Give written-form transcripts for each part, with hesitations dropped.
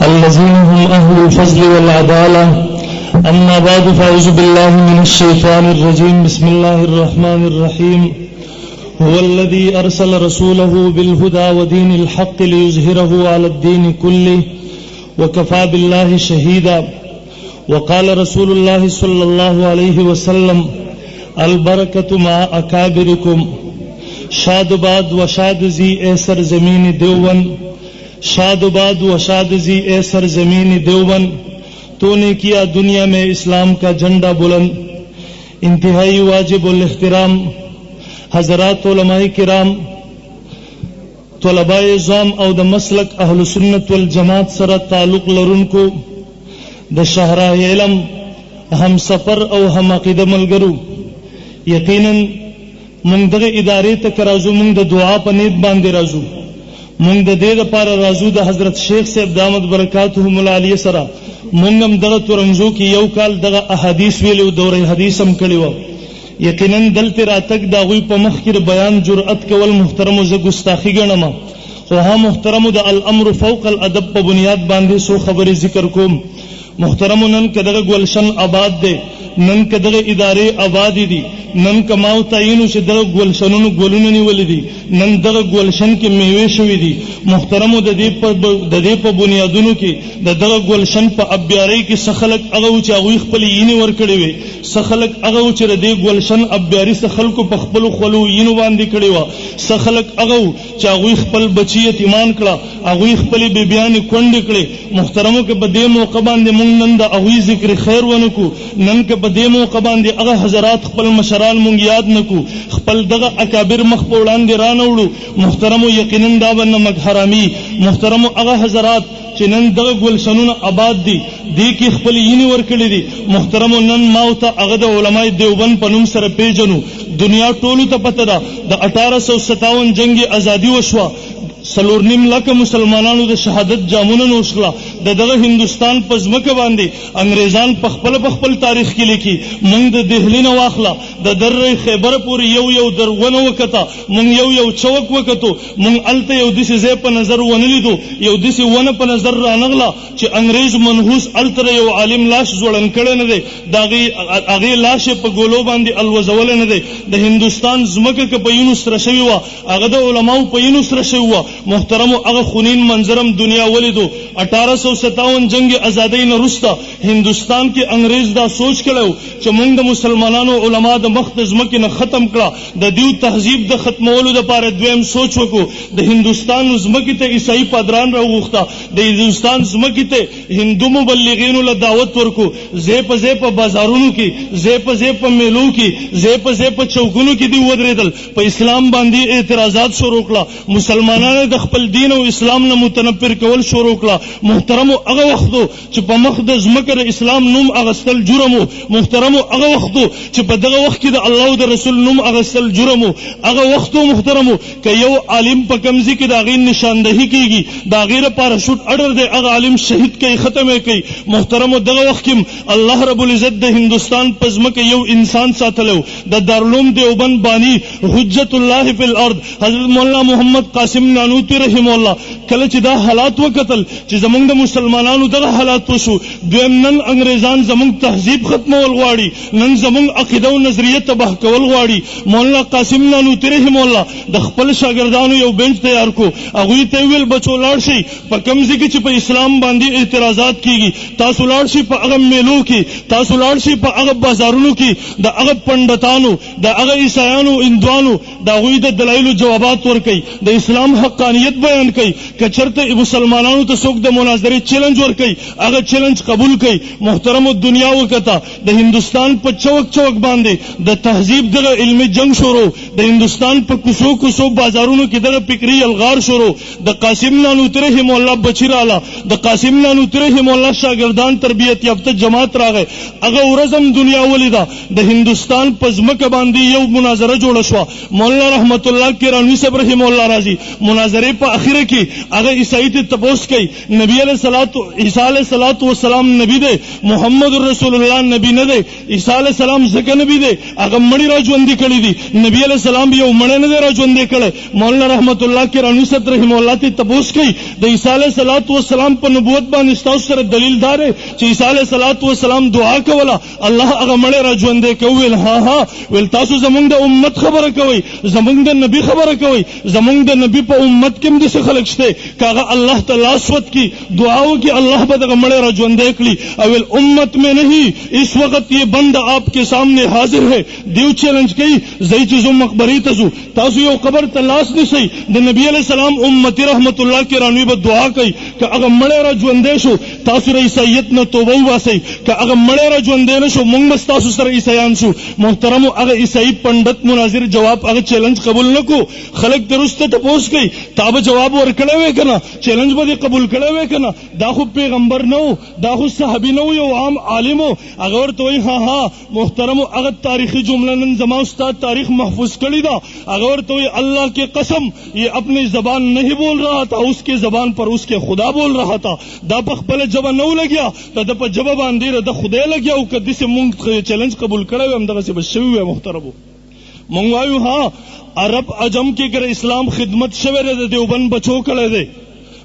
الذين هم أهل الفضل والعدالة. أما بعد فأعوذ بالله من الشيطان الرجيم. بسم الله الرحمن الرحيم. هو الذي أرسل رسوله بالهدى ودين الحق ليظهره على الدين كله وكفى بالله شهيدا. وقال رسول الله صلى الله عليه وسلم: البركة مع أكابركم. شاد باد و شاد زی اے سرزمین دیوبند، شاد باد و شاد زی اے سرزمین دیوبند، تو نے کیا دنیا میں اسلام کا جھنڈا بلند. انتہائی واجب الاحترام حضرات علماء کرام، طلباء عظام او د مسلک اهل سنت والجماعت سره تعلق لرونکو د شهرا علم هم سفر او هم عقیده ملګرو، یقینا مونږ دغه ادارې ته کرازو، مونږ د دعا په نیت باندې راځو. مونږ د دې لپاره راځو د حضرت شیخ صاحب دامت برکاتهم العالیه سره مونږ هم دغه تورنځو کې یو کال دغه احادیث ویلو، دوره حدیث هم کړی و. یقینا دلته راتګ د هغوی په مخ کې بیان جرأت کول محترمو زه ګستاخي ګڼم، خو ها محترمو د الامر فوق الادب په بنیاد باندې سو خبرې ذکر کوم. محترمو نن که دغه ګلشن آباد دی، نن که دغه ادارې آبادې دي، نن که ماو تعینو چې دغه ګلشنونو ګلونه نیولې دي، نن دغه ګلشن کې میوې شوي دي. محترمو د دې په بنیادونو کې د دغه ګلشن په ابیارۍ کې څه خلک هغه و چې هغوی خپلې یینې ورکړې وې، څه خلک هغه و چې د دې ګلشن ابیاري څه خلکو په خپلو خولو یینو باندې کړې وه، څه خلک هغه و چې هغوی خپل بچي یتیمان کړه، هغوی خپلې بیبیانې کونډې کړې. محترمو که په دې موقع باندې مونږ نن د هغوی ذکر خیر ونه کړو، نن که په دې موقع باندې هغه حضرات خپل مشران مونږ یاد نه کړو، خپل دغه اکابر مخ په وړاندې رانه وړو، محترمو یقینا دا به نمک حرامي. محترمو هغه حضرات چې نن دغه ګلشنونه آباد دي، دې کې خپل یینې ورکړې دي. محترمو نن ماو ته هغه د علماء دیوبند په نوم سره پیژنو. دنیا ټولو ته پته ده د 1857 جنگ ازادي وشوه، 4.5 لکه مسلمانانو د شهادت جامونه نوشله. د دغه هندوستان په ځمکه باندې انګریزان په خپل تاریخ کې لیکي. مونږ د دهلی نه واخله د دره خیبر پورې یو در ونه وکته، مونږ یو چوک وکتو، مونږ هلته یو داسې ځای په نظر ونه لیدو، یو داسې ونه په نظر رانغله چې انګریز منحوس هلته یو عالم لاش ځوړند کړی نه دی، د هغې لاش یې په ګولو باندې الوځولی نه دی. د هندوستان ځمکه که په یینو سره شوې وه، هغه د علماو په یینو سره شوې وه. محترمو هغه خونین منظرم دنیا ولیدو. 1857 جنگ ازادۍ نه وروسته هندوستان کې انګریز دا سوچ کړی چې موږ د مسلمانانو علما د مخ د ځمکې نه ختم کړه، د دیو تهذیب د ختمولو دپاره دویم سوچ وکړو. د هندوستان ځمکې ته عیسائی پادران راوغوښته، د هندوستان ځمکې ته هندو مبلغینو له دعوت ورکړو. ځای په ځای په بازارونو کې، ځای په ځای په میلو کې، ځای په ځای په چوکونو کې دوی ودرېدل، په اسلام باندې اعتراضات شروع کړه، مسلمانانو د خپل دین او اسلام نه متنفر کول شروع کړه. محترمو هغه وخت چې په مخ د ځمکه د اسلام نوم اغستل جرم و. محترمو هغه وخت چې په دغه وخت کې د الله او د رسول نوم اغستل جرم و. هغه وخت محترمو که یو عالم په کمزې کې د هغې نشاندهي کېږي، د هغې لپاره شوټ اډر دی، هغه عالم شهید کوي، ختم یې کوي. محترمو دغه وخت کې الله رب العزت د هندوستان په ځمکه یو انسان ساتلی و، د دارالعلوم دیوبند بانی حجت الله فی الارض حضرت مولانا محمد قاسم نانوتوی رحمه الله. کله چې دا حالات وکتل چې زمونږ د مسلمانانو دغه حالات وشو، دویم نن انګریزان زمونږ تهذیب ختمول غواړي، نن زمونږ عقیده او نظریه تباه کول غواړي. مولانا قاسم نانوتوی رحمه الله د خپل شاګردانو یو بنچ تیار کو، هغوی ته ویل بچو لاړ شئ په کوم ځای کې چې په اسلام باندې اعتراضات کېږي، تاسو لاړ شئ په هغه میلو کې، تاسو لاړ شئ په هغه بازارونو کې، د هغه پنډتانو، د هغه عیسایانو، هندوانو د هغوی د دلایلو جوابات ورکوي، د اسلام حقانیت بیان کوي. که چېرته مسلمانانو ته څوک د مناظرې چیلنج ورکوي، هغه چیلنج قبول کوي. محترمو دنیا وکته د هندوستان په چوک باندې د تهذیب دغه علمي جنگ شروع، د هندوستان په کوڅو بازارونو کې دغه فکري الغار شروع. د قاسم نانوتوی رحمه الله بچی راله، د قاسم نانوتوی رحمه الله شاګردان تربیت یافته جماعت راغی. هغه ورځ هم دنیا ولیده د هندوستان په ځمکه باندې یو مناظره جوړه شوه. مولانا رحمت الله کرانوي صاحب رحمه الله راځي، مناظرې په اخره کې هغه عیسائی ته تپوس کوي نبی عیسی علیہ الصلوۃ والسلام نبی دے، محمد رسول الله نبی نه دے. عیسی علیہ السلام زکه نبی دے هغه مړی را ژوندې کړی دي. نبی علیہ السلام یو مړی نه دی را ژوندې کړی. مولانا رحمت الله کرانی صاحب رحم الله ته تپوس کوي د عیسی علیہ الصلوۃ والسلام په نبوت باندې تاسو سره دلیل دار چې عیسی علیہ الصلوۃ والسلام دعا کوله الله هغه مړی را ژوندې کوي. ها ول تاسو زمونږ د امت خبره کوي، زمونږ د نبی خبره کوي. زمونږ د نبی په امت کې هم داسې خلک شته کاغه الله تعالی سوت کی دعاओं کی اللہ بدغ مڑے را ژوندې کړي. اول امت میں نہیں، اس وقت یہ بندہ آپ کے سامنے حاضر ہے. دیو چیلنج کوي زئی چیزو مقبری تزو تاسو یو قبر تلاش نشئ. د نبی علیہ السلام امتی رحمت الله کرانی به دعا کوي که هغه مړی را ژوندې شو تاسو ر عیسایت نه توبه وباسئ. که هغه مړی را ژوندې نه شو موږ بس تاسو سره عیسایان شو. محترمو هغه عیسائی پنډت مناظر جواب هغه چیلنج قبول نکو. خلک درسته تپوس کوي تا به جواب ورکړی وی کنه، چیلنج به قبول کړی وی کنه. دا خو پیغمبر نو، دا خو صحابي نو، یو عام عالم هغه ورته وی ها محترمو هغه تاریخی جمله نن زما استاد تاریخ محفوظ کړی دا. هغه ورته وی اللہ کی قسم یہ اپنی زبان نہیں بول رہا تھا، اس کی زبان پر اس کے خدا بول رہا تھا. دا په خپل جبه نو لګیا ته د په جبه باندې د خدای لګیا او کدي سه مونږ چیلنج قبول کړو هم دغه څه بشوي وي. محترمو مونږ وایو ها عرب عجم کې ګر اسلام خدمت شوه د دیوبند بچو کړه دے.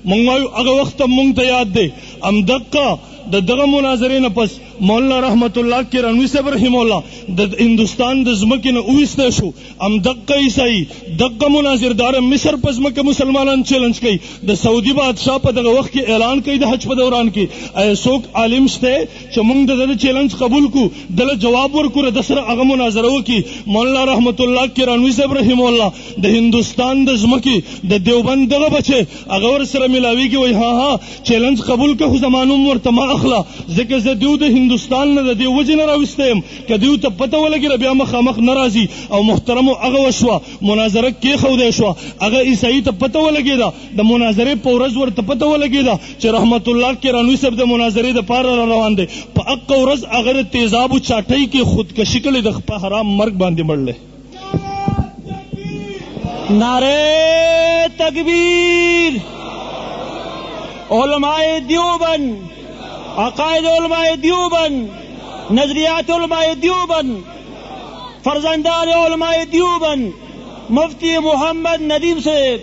مونږ وایو هغه وخت مونږ ته یاد دی ام دقه د دغه مناظرې نه پس مولانا رحمت الله کرانی صاحب رحم الله د هندستان د ځمکې نه اویسته شو. ام دقه عیسائی دغه مناظردار مصر په ځمکه مسلمانان چیلنج کوي. د سعودي بادشاہ په دغه وخت کې اعلان کوي د حج په دوران کې ایسوک عالم شته چې موږ د چیلنج قبول کو دله جواب ورکو د سره هغه مناظره وکي. مولانا رحمت الله کرانی صاحب رحم الله د هندستان د ځمکې د دیوبند دغه بچي هغه ور سره ملاويږي وای ها چیلنج قبول که زمانو مرته ما اخلا ځکه زه دیو د هندستان نه د دیو وجه نه راوستم که دیو ته پته ولګي بیا مخامخ ناراضي. او محترمو هغه وشوه مناظره کې خو دی شو هغه عیسائی ته پته ولګي دا د مناظره په ورځ ورته پته ولګي دا چې رحمت الله کرانی صاحب د مناظره د پار روان دي په اق ورځ هغه تیزاب او چاټۍ کې خودکشي کړي د په حرام مرګ باندې مړل. نعرہ تکبیر. علماء دیوبند، عقائد علماء دیوبند، نظریات علماء دیوبند، فرزندان علماء دیوبند، مفتی محمد ندیم صاحب.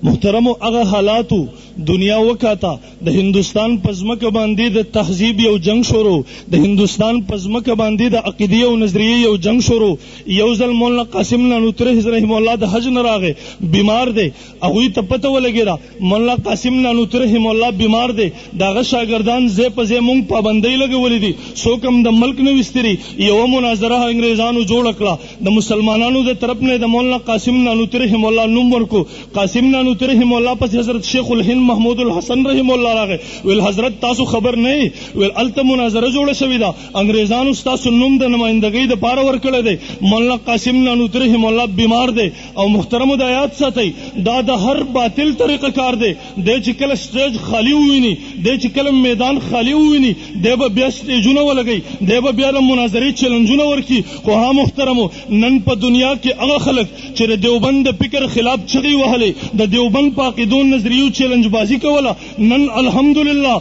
محترمو هغه حالاتو دنیا وکاتا د هندستان پزمکه باندې د تهذیب یو جنگ شروع، د هندستان پزمکه باندې د عقیده او نظریه یو جنگ شروع. یو ځل مولانا قاسم نانوتری رحم الله د حج نه راغې بیمار دی هغه ته پته ولګیدا مولانا قاسم نانوتری رحم الله بیمار دی داغه شاګردان زه په زه مونږ پابندۍ لګولې دي څوک هم د ملک نه وستري. یو مناظره انګریزانو جوړ کړه د مسلمانانو د طرف نه د مولانا قاسم نانوتری رحم الله نوم ورکو. قاسم نانوتری رحم الله پس حضرت شیخ الهند محمود الحسن رحم الله راغه ویل حضرت تاسو خبر نه ویل الته مناظره جوړه شوې ده انګریزانو تاسو نوم د نمائندګۍ د پاره ورکړل دی. مولانا قاسم نانوتری رحم الله بیمار دی او محترمو د آیات ساتي دا د هر باطل طریقه کار دی. د چې کله سټیج خالی وویني د چې کله میدان خالی وویني د به بیا سټیجونه ولګي د به بیا د مناظرې چیلنجونه ورکي. خو ها محترمو نن په دنیا کې هغه خلک چې د دیوبند د فکر خلاف چغي وهلې د دیوبند په عقیدون نظریو چیلنج بازی کوله نن الحمدلله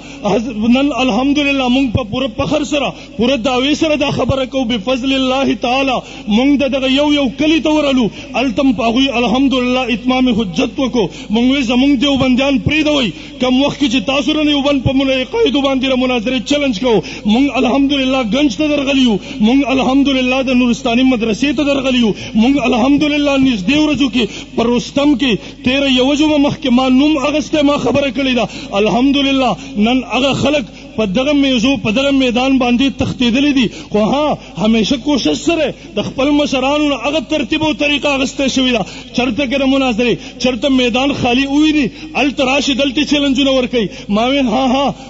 مونږ په پوره فخر سره پوره دعوی سره دا خبره کو بفضل الله تعالی مونږ دغه یو کلی ته ورالو التم پاغوی الحمدلله اتمام حجت وکړو. مونږ زمونږ دیوبندیان پریدوي کم وخت کې چې تاسو رنه دیوبند په قاعده باندې مناظره چیلنج کو مونږ الحمدلله گنج ته درغلیو مونږ الحمدلله د نورستاني مدرسې ته درغلیو مونږ الحمدلله نږدې ورځو کې پر رستم کې 13 یوجو مخکې ما نوم اغسته ما خبره کړی دا الحمدلله نن هغه خلک په دغه میزو په دغه میدان باندې تختیدلی دي. خو ها همیشه کوشش سره د خپل مشرانو هغه ترتیب او طریقه اغسته شوی دا چرته کې مناظره چرته میدان خالی ویني التراش دلته چیلنجونه ور کوي. ماوین ها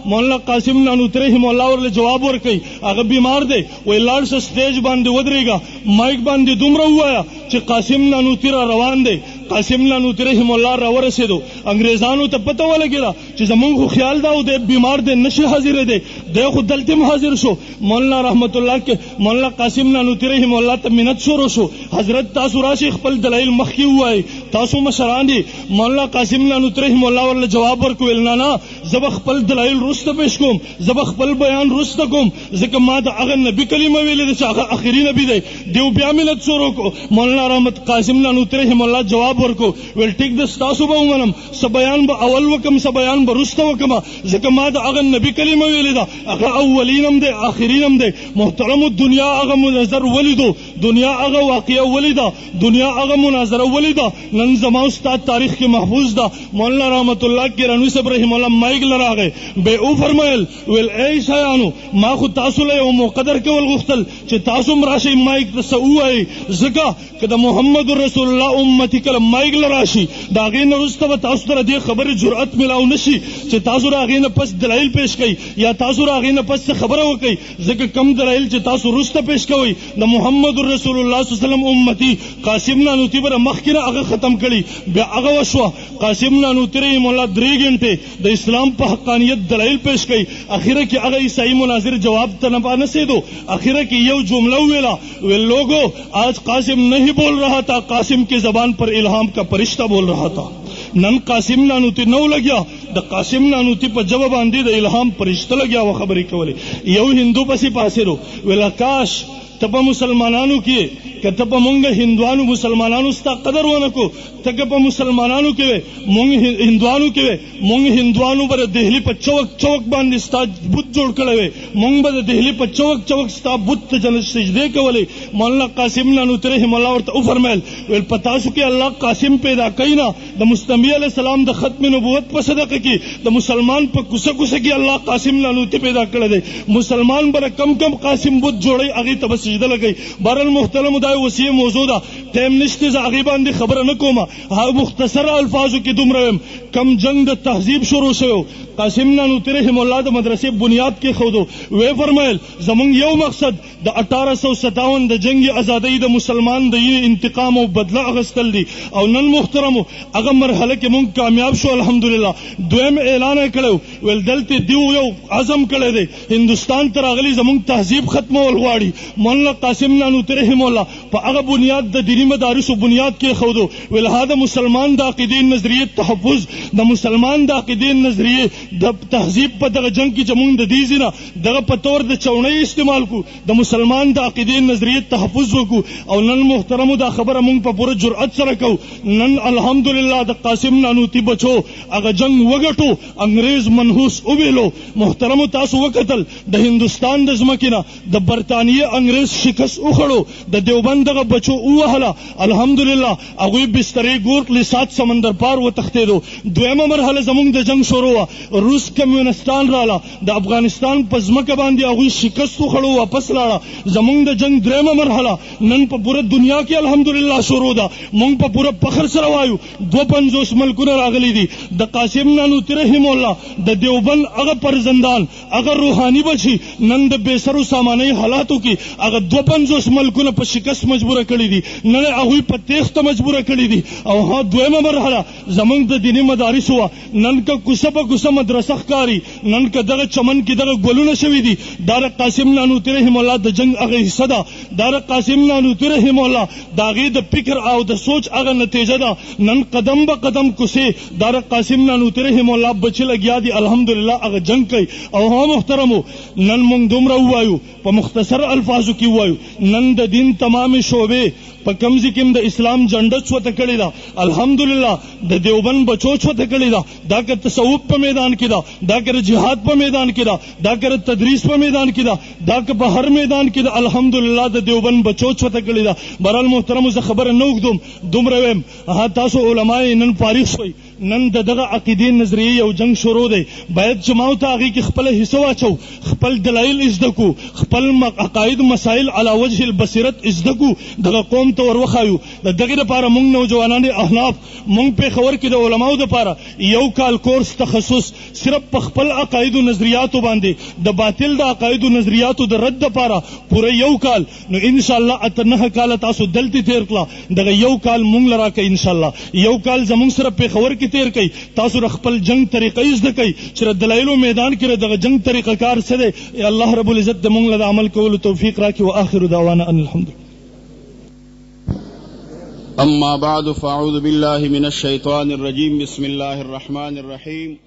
مولانا قاسم نانوتری رحم الله ورله جواب ور کوي هغه بیمار دی وای لاړ سټیج باندې ودرېګا مایک باندې دومره وایا چې قاسم نانوتری روان دی. قاسم نانوتری رحم الله را ورسېدو انګریزانو ته پته ولګیدا چې زمونږ خو خیال دا و د بیمار دی نشي حاضر دی د خو دلته حاضر شو. مولانا رحمت الله کې مولانا قاسم نانوتری رحم الله ته منت شروع شو حضرت تاسو راشي خپل دلایل مخکې وای تاسو مشران دي مولانا قاسم نانوتي رحم الله ورله جواب ورکول نه زب خپل دلایل رسته پیش کوم زب خپل بیان رسته کوم ځکه ما د هغه نبی کلمه ویلې چې هغه اخري نبی دی دیو بیا ملت شروع کو مولانا رحمت قاسم نانوتي رحم الله جواب ورکو ویل ټیک د تاسو به ومنم س بیان به اول وکم س بیان به رسته وکم ځکه ما د هغه نبی کلمه ویلې ده هغه اولینم دی اخرینم دی محترم دنیا هغه منظر ولیدو دنیا هغه واقعه ولیدا دنیا هغه مناظره ولیدا نن زما استاد تاریخ کې محفوظ ده مولانا رحمت الله کیرانوی صاحب رحم الله مایک لراغه به او فرمایل ویل ای شایانو ما خو تاسو له یو مقدر کول غوښتل چې تاسو مراشي مایک ته سوای زکه کله محمد رسول الله امتی کله مایک لراشي دا غین رسته تاسو ته دې خبره جرأت ملاو نشي چې تاسو راغې نه پس دلایل پیش کړئ یا تاسو راغې نه پس خبره وکړئ ځکه کم دلایل چې تاسو رسته پیش کوئ د محمد رسول الله صلی الله علیه وسلم امتی قاسم نانوتي بر مخکره هغه ختم کړي بیا هغه وشو قاسم نانوتي رحم الله 3 غنټه د اسلام په حقانیت دلایل پیش کړي اخیره کې هغه عیسائی مناظر جواب ته نه نسیدو اخیره کې یو جمله ویلا لوگو آج قاسم نہیں بول رہا تھا قاسم کی زبان پر الہام کا فرشتہ بول رہا تھا نن قاسم نانوتي نو لګیا د قاسم نانوتي په جواب باندې د الهام فرشتہ لګیا و خبرې کولې یو هندو پسې پاسېرو ویلا کاش تب مسلمانانو کې کته په مونږ هندوانو مسلمانانو ستا قدر ونکو تک په مسلمانانو کې مونږ هندوانو کې مونږ هندوانو بر دهلی په چوک چوک باندې ستا بت جوړ کړو مونږ به دهلی په چوک چوک ستا بت ته جن سجده کولې مولانا قاسم نانوتي رحم الله ورته فرمایل ویل پتا شو کې الله قاسم پیدا کینا د مستنبی علیہ السلام د ختم نبوت په صدقه کې د مسلمان په کوسه کوسه کې الله قاسم نانوتي پیدا کړل دی مسلمان بر کم کم قاسم بت جوړي هغه ته سجده لګي بهر المحترم دا وصیه موضوع ده ټیم نشته زاغي باندې خبره نه کومه ها مختصر الفاظو کې دومره کم جنگ د تهذیب شروع شو قاسم نانوتي رحم الله د مدرسې بنیاد کې خودو وی فرمایل زمونږ یو مقصد د 1857 د جنگ ازادۍ د مسلمان د انتقام او بدله اغستل دي او نن محترم هغه مرحله کې مونږ کامیاب شو الحمدلله دویم اعلان کړو ول دلته دیو یو عزم کړی دی هندستان ته راغلي زمونږ تهذیب ختمول غواړي مولانا قاسم نانوتي رحم الله په هغه بنیاد د دینی مدارسو بنیاد کې خودو ول هدا مسلمان د عقیدې نظریه تحفظ د مسلمان د عقیدې نظریه د تهذیب په دغه جنگ کې چې موږ د دې زینا دغه په تور د چونې استعمال کو د مسلمان د عقیدې نظریه تحفظ وکړو او نن محترم دا خبره موږ په پوره جرأت سره کو نن الحمدلله د قاسم نانوتي بچو هغه جنگ وګټو انګريز منحوس وبېلو محترم تاسو وکتل د هندستان د ځمکې نه د برتانیې انګريز شکست وخړو د دیوبند دغه بچو وهله الحمدلله هغه بسترې ګورت لسات سمندر پار وتختیدو دویمه مرحله زموږ د جنگ شروع روس کمیونستان رااله د افغانستان په ځمکه باندې هغوی شکست وخړو واپس لاړه زمونږ د جنگ درېمه مرحله نن په پوره دنیا کې الحمدلله شروع ده مونږ په پوره فخر سره وایو 52 ملکونه راغلي دي د قاسم نانوتي رحم الله د دیوبند هغه پرزندان هغه روحاني بچي نن د بېسرو ساماني حالاتو کې هغه 52 ملکونه په شکست مجبوره کړي دي نن هغوی په تېښته مجبوره کړي دي او ها دویمه مرحله زمونږ د دیني مدارسو نن که کوڅه په کوڅه مدرسه ښکاري نن که دغه چمن کې دغه ګلونه شوي دي دا د قاسم نانوتي رحم الله د جنگ هغه حصه ده دا د قاسم نانوتي رحم الله د هغې د فکر او د سوچ هغه نتیجه ده نن قدم به قدم کوڅې دا د قاسم نانوتي رحم الله بچې لګیا دي الحمدلله هغه جنگ کوي او ها محترمو نن موږ دومره ووایو په مختصر الفاظو کې ووایو نن د دین تمامې شعبې په کمزې کې د اسلام جنډه چوته کړې ده الحمدلله د دیوبند بچو چوته کړې ده دا که تصوف په میدان کې ده دا که جهاد په میدان کې ده دا که تدریس په میدان کې ده دا که په هر میدان کې ده الحمدلله د دیوبند بچو چوته کړې ده بهرحال محترمو زه خبره نه اوږدوم دومره ویم تاسو علما نن فارغ شوئ نن دغه عقیدې نظریه یو جنگ شروع دی باید جماعت هغه کې خپل حصہ واچو خپل دلایل ازده کو خپل عقاید مسائل علی وجه البصیرت ازده کو دغه قوم ته وروخایو دغه لپاره موږ نوجوانان احناف موږ په خبر کې د علماو لپاره یو کال کورس تخصص صرف په خپل عقاید او نظریاتو باندې د باطل د عقاید او نظریاتو د رد لپاره پوره یو کال نو ان شاء الله اتنه کال تاسو دلته تیر کړه دغه یو کال موږ لراکې ان شاء الله یو کال زموږ سره په خبر کې تیر کوي تاسو خپل جنگ طریقې زده کوي چې د دلایلو میدان کې دغه جنگ طریقه کار څه دی الله رب العزت د موږ له عمل کولو توفیق راکړي او اخر دعوانا ان الحمد أما بعد فأعوذ بالله من الشيطان الرجيم بسم الله الرحمن الرحيم